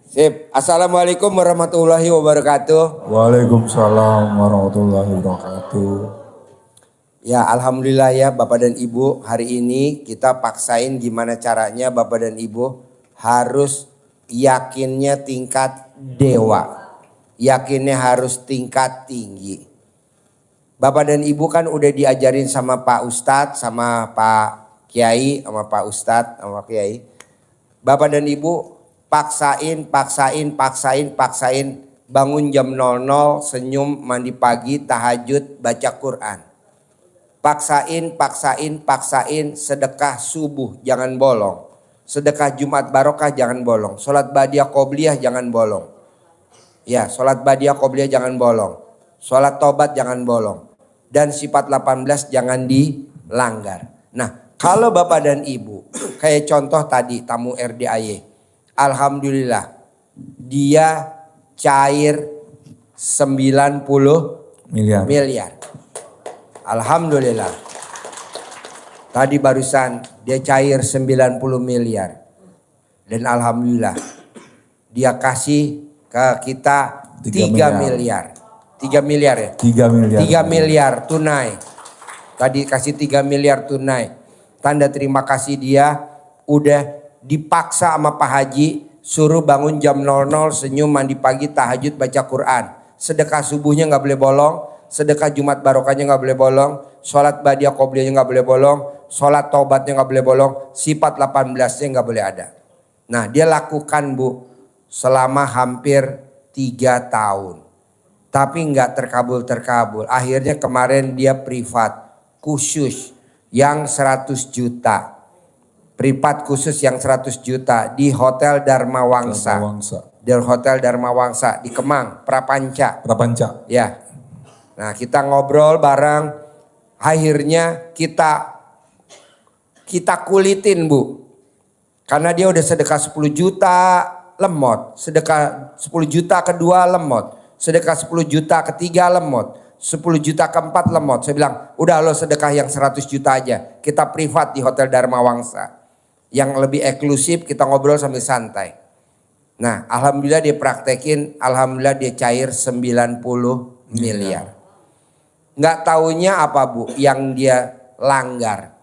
Sip. Assalamualaikum warahmatullahi wabarakatuh. Waalaikumsalam warahmatullahi wabarakatuh. Ya, alhamdulillah ya Bapak dan Ibu, hari ini kita paksain gimana caranya Bapak dan Ibu harus yakinnya tingkat dewa. Yakinnya harus tingkat tinggi. Bapak dan Ibu kan udah diajarin sama Pak Ustadz, sama Pak Kiai, sama Pak Ustadz, sama Kiai. Bapak dan Ibu paksain. Bangun jam 00, senyum, mandi pagi, tahajud, baca Quran. Paksain, sedekah subuh jangan bolong. Sedekah Jumat barokah jangan bolong. Sholat badiah qobliyah jangan bolong. Ya, sholat badiah qobliyah jangan bolong. Sholat tobat jangan bolong. Dan sifat 18 jangan dilanggar. Nah, kalau Bapak dan Ibu, kayak contoh tadi tamu RDAY. Alhamdulillah, dia cair 90 miliar. Alhamdulillah. Tadi barusan dia cair 90 miliar. Dan alhamdulillah dia kasih ke kita 3 miliar. 3 miliar ya? 3 miliar. 3 miliar tunai. Tadi kasih 3 miliar tunai. Tanda terima kasih dia udah dipaksa sama Pak Haji. Suruh bangun jam 00, senyum, mandi pagi, tahajud, baca Quran. Sedekah subuhnya gak boleh bolong. Sedekah Jumat barokahnya gak boleh bolong. Sholat badiah qobliyahnya gak boleh bolong. Sholat taubatnya gak boleh bolong. Sifat 18-nya gak boleh ada. Nah, dia lakukan Bu selama hampir 3 tahun. Tapi gak terkabul. Akhirnya kemarin dia privat khusus yang 100 juta. Privat khusus yang 100 juta di Hotel Dharma Wangsa. Di Hotel Dharma Wangsa di Kemang, Prapanca. Ya. Nah, kita ngobrol bareng. Akhirnya kita kulitin Bu. Karena dia udah sedekah 10 juta lemot. Sedekah 10 juta kedua lemot. Sedekah 10 juta ketiga lemot. 10 juta keempat lemot. Saya bilang udah lo sedekah yang 100 juta aja. Kita privat di Hotel Dharma Wangsa. Yang lebih eksklusif, kita ngobrol sambil santai. Nah, alhamdulillah dia praktekin. Alhamdulillah dia cair 90 miliar. Nggak taunya apa Bu yang dia langgar.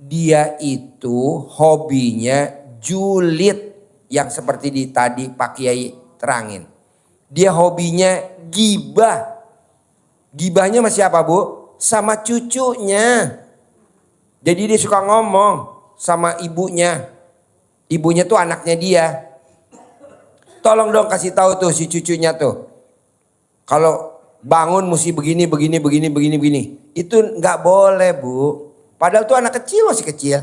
Dia itu hobinya julid. Yang seperti tadi Pak Kiai terangin. Dia hobinya gibah. Gibahnya sama siapa Bu? Sama cucunya. Jadi dia suka ngomong sama ibunya. Ibunya tuh anaknya dia. Tolong dong kasih tahu tuh si cucunya tuh. Kalau bangun mesti begini. Itu nggak boleh Bu. Padahal tuh anak kecil masih kecil.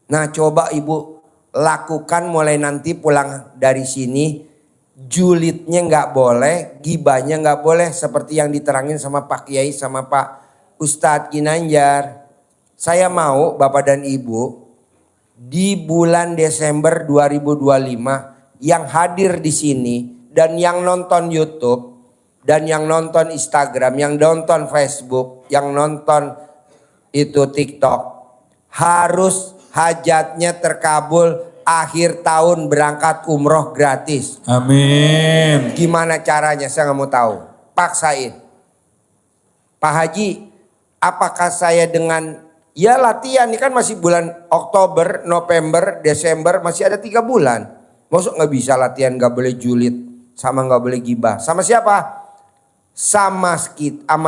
Nah, coba Ibu lakukan mulai nanti pulang dari sini. Julidnya nggak boleh, gibahnya nggak boleh seperti yang diterangin sama Pak Kiai sama Pak Ustadz Ginanjar. Saya mau Bapak dan Ibu di bulan Desember 2025 yang hadir di sini dan yang nonton YouTube dan yang nonton Instagram, yang nonton Facebook, yang nonton itu TikTok harus hajatnya terkabul. Akhir tahun berangkat umroh gratis. Amin. Gimana caranya saya nggak mau tahu. Paksain. Pak Haji, apakah saya dengan ya latihan ini kan masih bulan Oktober, November, Desember masih ada 3 bulan. Maksud nggak bisa latihan, nggak boleh julid, sama nggak boleh gibah. Sama siapa? Sama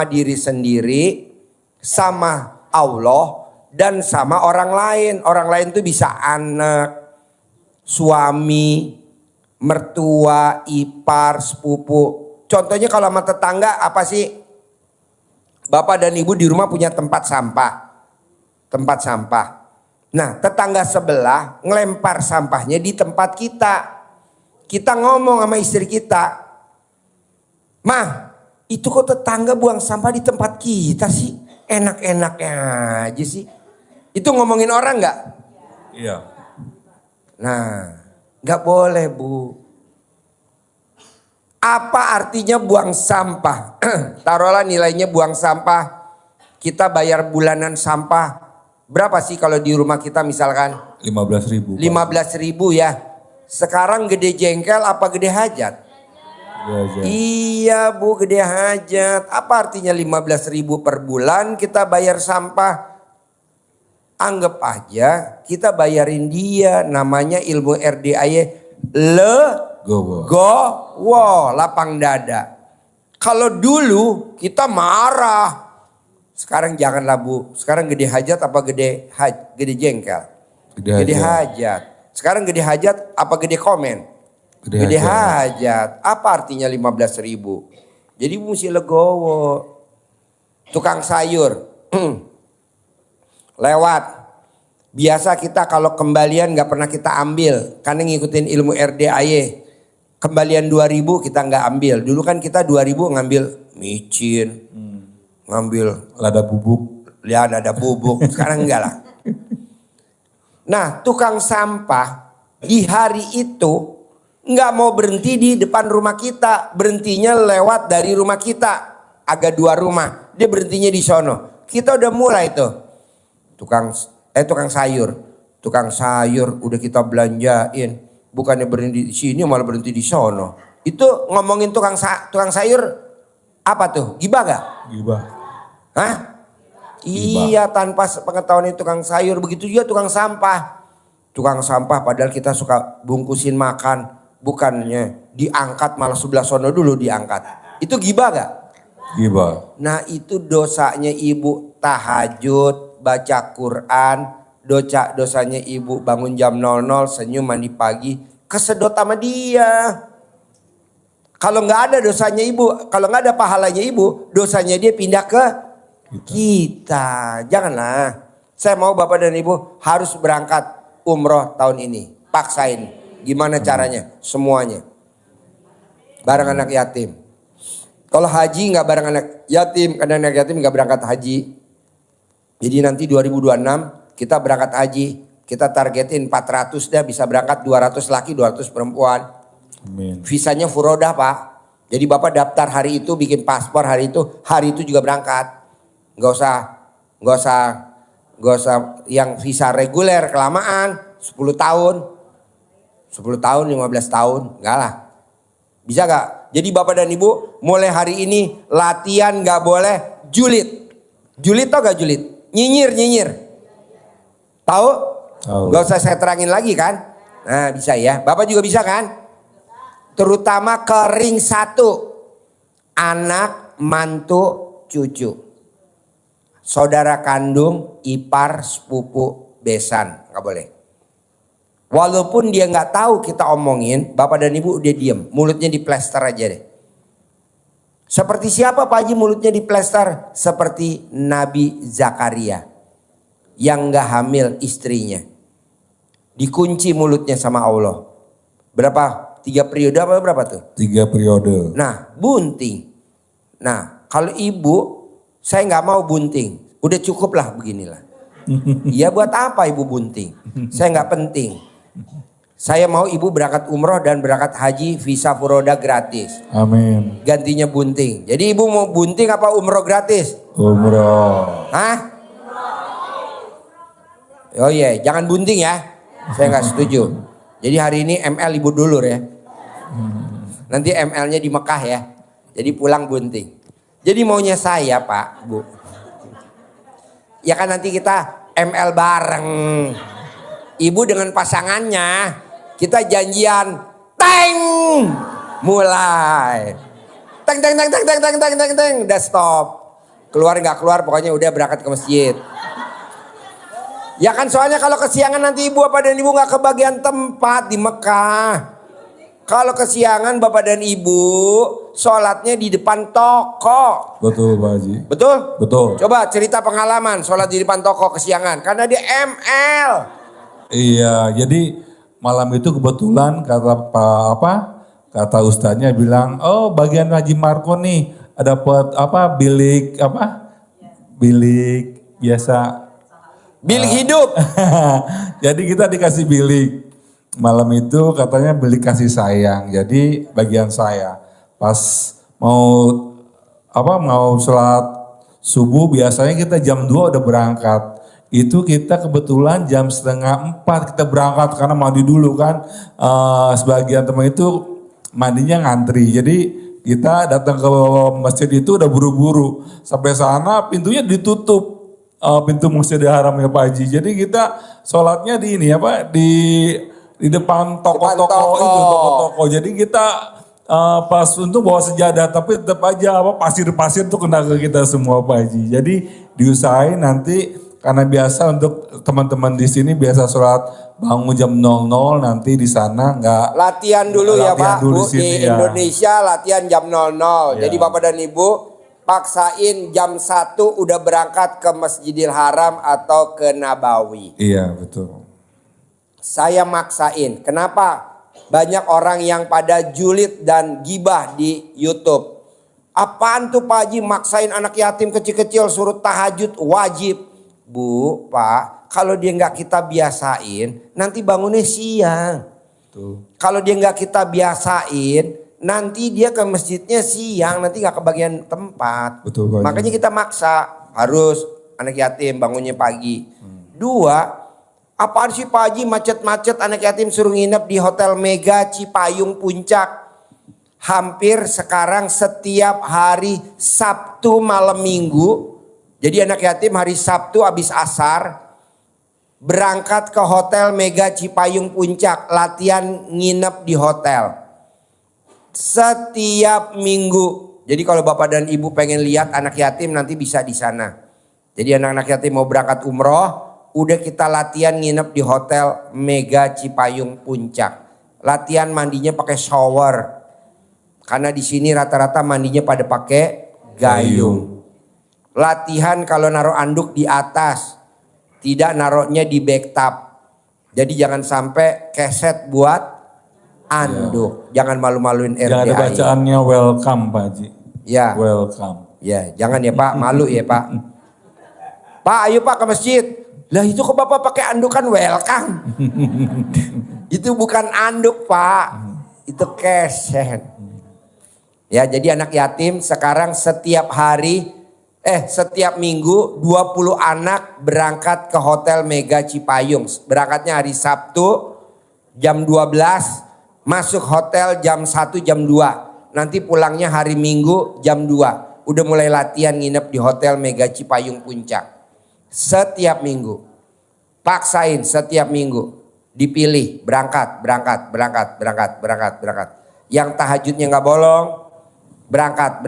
diri sendiri, sama Allah dan sama orang lain. Orang lain tuh bisa anak, suami, mertua, ipar, sepupu. Contohnya kalau sama tetangga apa sih? Bapak dan Ibu di rumah punya tempat sampah. Nah, tetangga sebelah ngelempar sampahnya di tempat kita. Kita ngomong sama istri kita. Mah, itu kok tetangga buang sampah di tempat kita sih? Enak-enaknya aja sih. Itu ngomongin orang gak? Iya. Nah, gak boleh Bu. Apa artinya buang sampah? Taruhlah nilainya buang sampah. Kita bayar bulanan sampah. Berapa sih kalau di rumah kita misalkan? 15.000. 15.000 ya. Sekarang gede jengkel apa gede hajat? Iya, aja. Iya Bu, gede hajat. Apa artinya 15.000 per bulan kita bayar sampah? Anggap aja kita bayarin dia, namanya ilmu RDAY legowo, lapang dada. Kalau dulu kita marah. Sekarang janganlah Bu. Sekarang gede hajat apa gede jengkel? Gede hajat. Sekarang gede hajat apa gede komen? Gede hajat. Apa artinya 15.000? Jadi mesti legowo. Tukang sayur. Lewat. Biasa kita kalau kembalian gak pernah kita ambil. Karena ngikutin ilmu RDAY. Kembalian 2.000 kita gak ambil. Dulu kan kita 2.000 ngambil micin. Ngambil lada bubuk. Ya lada bubuk. Sekarang enggak lah. Nah tukang sampah di hari itu nggak mau berhenti di depan rumah kita, berhentinya lewat dari rumah kita, agak 2 rumah, dia berhentinya di sono. Kita udah mulai tuh, tukang sayur udah kita belanjain, bukannya berhenti di sini malah berhenti di sono. Itu ngomongin tukang sayur apa tuh? Gibah gak? Gibah. Hah? Iya, tanpa pengetahuan tukang sayur. Begitu juga tukang sampah. Tukang sampah padahal kita suka bungkusin makan. Bukannya diangkat malah sebelah sono dulu diangkat. Itu gibah gak? Gibah. Nah itu dosanya ibu tahajud, baca Quran. Dosanya ibu bangun jam 00, senyum mandi pagi. Kesedot sama dia. Kalau gak ada dosanya ibu, kalau gak ada pahalanya ibu, dosanya dia pindah ke kita. Janganlah. Saya mau bapak dan ibu harus berangkat umroh tahun ini. Paksain. Gimana caranya? Semuanya. Bareng anak yatim. Kalau haji nggak bareng anak yatim. Karena anak yatim nggak berangkat haji. Jadi nanti 2026 kita berangkat haji. Kita targetin 400 dah bisa berangkat 200 laki 200 perempuan. Amin. Visanya furodah Pak. Jadi Bapak daftar hari itu bikin paspor hari itu juga berangkat. Nggak usah yang visa reguler kelamaan 10 tahun. 10 tahun, 15 tahun, enggak lah. Bisa gak? Jadi bapak dan ibu mulai hari ini latihan gak boleh julid. Julid tau gak julid? Nyinyir. Tahu? Gak usah saya terangin lagi kan? Nah bisa ya, bapak juga bisa kan? Terutama kering 1. Anak, mantu, cucu. Saudara kandung, ipar, sepupu, besan. Gak boleh. Walaupun dia nggak tahu kita omongin, bapak dan ibu dia diem, mulutnya diplester aja deh. Seperti siapa Pak Haji mulutnya diplester? Seperti Nabi Zakaria yang nggak hamil istrinya, dikunci mulutnya sama Allah. Berapa? 3 periode apa berapa tuh? 3 periode. Nah bunting. Nah kalau ibu, saya nggak mau bunting, udah cukup lah beginilah. Iya buat apa ibu bunting? Saya nggak penting. Saya mau ibu berangkat umroh dan berangkat haji visa furoda gratis. Amin. Gantinya bunting. Jadi ibu mau bunting apa umroh gratis? Umroh. Hah? Oh iya, jangan bunting ya. Saya nggak setuju. Jadi hari ini ML ibu dulur ya. Nanti ML-nya di Mekah ya. Jadi pulang bunting. Jadi maunya saya Pak, Bu. Ya kan nanti kita ML bareng. Ibu dengan pasangannya. Kita janjian. Teng! Mulai. Teng. Udah stop. Keluar gak keluar pokoknya udah berangkat ke masjid. Ya kan soalnya kalau kesiangan nanti ibu apa dan ibu gak kebagian tempat di Mekah. Kalau kesiangan bapak dan ibu sholatnya di depan toko. Betul Pak Haji. Betul? Betul. Coba cerita pengalaman sholat di depan toko kesiangan. Karena dia ML. Iya, jadi malam itu kebetulan kata ustadznya bilang, oh bagian Haji Marco nih dapat bilik biasa. Bilik hidup. Jadi kita dikasih bilik. Malam itu katanya bilik kasih sayang. Jadi bagian saya pas mau sholat subuh biasanya kita jam 2 udah berangkat. itu kita kebetulan jam 3:30 kita berangkat karena mandi dulu kan. Sebagian teman itu mandinya ngantri. Jadi kita datang ke masjid itu udah buru-buru. Sampai sana pintunya ditutup. Pintu Masjidil Haram ya Pak Haji. Jadi kita sholatnya di ini apa di depan toko-toko itu, toko-toko. Jadi kita pas untuk bawa sejadah, tapi tetap aja pasir-pasir tuh kena ke kita semua Pak Haji. Jadi diusahain nanti, karena biasa untuk teman-teman di sini biasa sholat bangun jam 00, nanti di sana enggak latihan dulu ya Pak. dulu Bu, di ya. Indonesia latihan jam 00. Ya. Jadi Bapak dan Ibu paksain jam 1 udah berangkat ke Masjidil Haram atau ke Nabawi. Iya betul. Saya maksain. Kenapa? Banyak orang yang pada julid dan gibah di YouTube. Apaan tuh Pak Haji maksain anak yatim kecil-kecil suruh tahajud wajib. Bu, Pak, kalau dia nggak kita biasain, nanti bangunnya siang. Tuh. Kalau dia nggak kita biasain, nanti dia ke masjidnya siang, nanti nggak kebagian tempat. Betul, Pak Haji. Makanya kita maksa harus anak yatim bangunnya pagi. Dua, apaan sih Pak Haji macet-macet anak yatim suruh nginep di Hotel Mega Cipayung Puncak. Hampir sekarang setiap hari Sabtu malam Minggu. Jadi anak yatim hari Sabtu habis asar berangkat ke Hotel Mega Cipayung Puncak, latihan nginep di hotel. Setiap minggu. Jadi kalau Bapak dan Ibu pengen lihat anak yatim nanti bisa di sana. Jadi anak-anak yatim mau berangkat umroh, udah kita latihan nginep di Hotel Mega Cipayung Puncak. Latihan mandinya pakai shower. Karena di sini rata-rata mandinya pada pakai gayung. Latihan kalau naruh anduk di atas, tidak naruhnya di backtub. Jadi jangan sampai keset buat anduk. Jangan malu-maluin RDAI. Jangan ada bacaannya welcome Pak Haji. Ya. Welcome. Ya, jangan ya Pak, malu ya Pak. Pak, ayo Pak ke masjid. Lah itu kok Bapak pakai anduk kan welcome. Itu bukan anduk Pak, itu keset. Ya, jadi anak yatim sekarang setiap minggu 20 anak berangkat ke Hotel Mega Cipayung. Berangkatnya hari Sabtu jam 12, masuk hotel jam 1 jam 2. Nanti pulangnya hari Minggu jam 2. Udah mulai latihan nginep di Hotel Mega Cipayung Puncak. Setiap minggu. Paksain setiap minggu. Dipilih berangkat. Yang tahajudnya gak bolong, berangkat.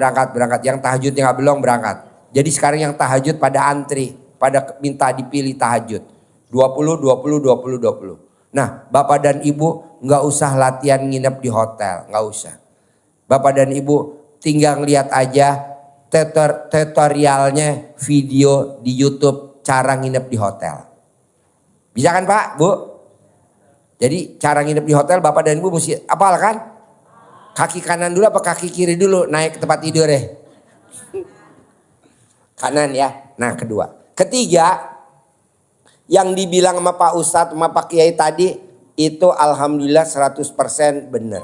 Yang tahajudnya gak bolong, berangkat. Jadi sekarang yang tahajud pada antri, pada minta dipilih tahajud. 20. Nah, Bapak dan Ibu nggak usah latihan nginep di hotel, nggak usah. Bapak dan Ibu tinggal lihat aja tutorialnya video di YouTube cara nginep di hotel. Bisa kan Pak, Bu? Jadi cara nginep di hotel Bapak dan Ibu mesti apal kan? Kaki kanan dulu apa kaki kiri dulu naik ke tempat tidur deh. Kanan ya. Nah kedua. Ketiga, yang dibilang sama Pak Ustadz sama Pak Kiai tadi itu alhamdulillah 100% benar.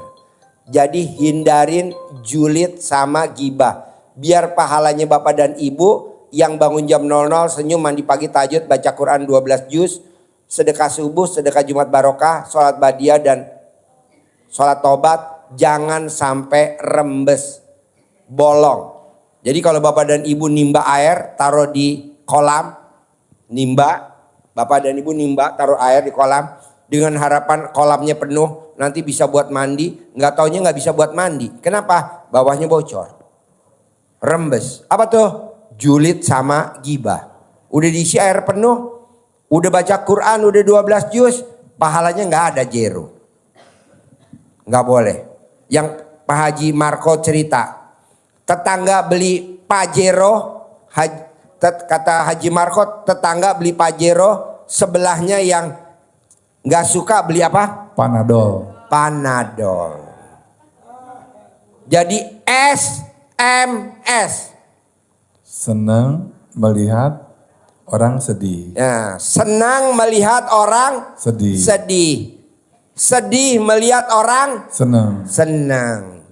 Jadi hindarin julid sama gibah. Biar pahalanya Bapak dan Ibu yang bangun jam 00 senyum mandi pagi tahajud baca Quran 12 juz, sedekah subuh, sedekah Jumat barokah, sholat badiah dan sholat tobat jangan sampai rembes bolong. Jadi kalau Bapak dan Ibu nimba air taruh di kolam, nimba, Bapak dan Ibu nimba taruh air di kolam dengan harapan kolamnya penuh nanti bisa buat mandi, nggak taunya nggak bisa buat mandi. Kenapa? Bawahnya bocor, rembes. Apa tuh? Julid sama gibah. Udah diisi air penuh, udah baca Quran, udah 12 juz, pahalanya nggak ada zero, nggak boleh. Yang Pak Haji Marco cerita. Tetangga beli Pajero, kata Haji Marco, tetangga beli Pajero, sebelahnya yang nggak suka beli apa? Panadol. Jadi SMS. Senang melihat orang sedih. Ya, senang melihat orang Sedih. Sedih melihat orang Senang.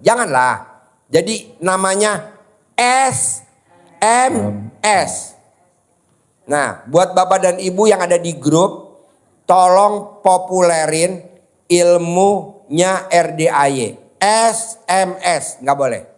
Janganlah. Jadi namanya SMS. Nah, buat Bapak dan Ibu yang ada di grup, tolong populerin ilmunya RDAY. SMS, nggak boleh.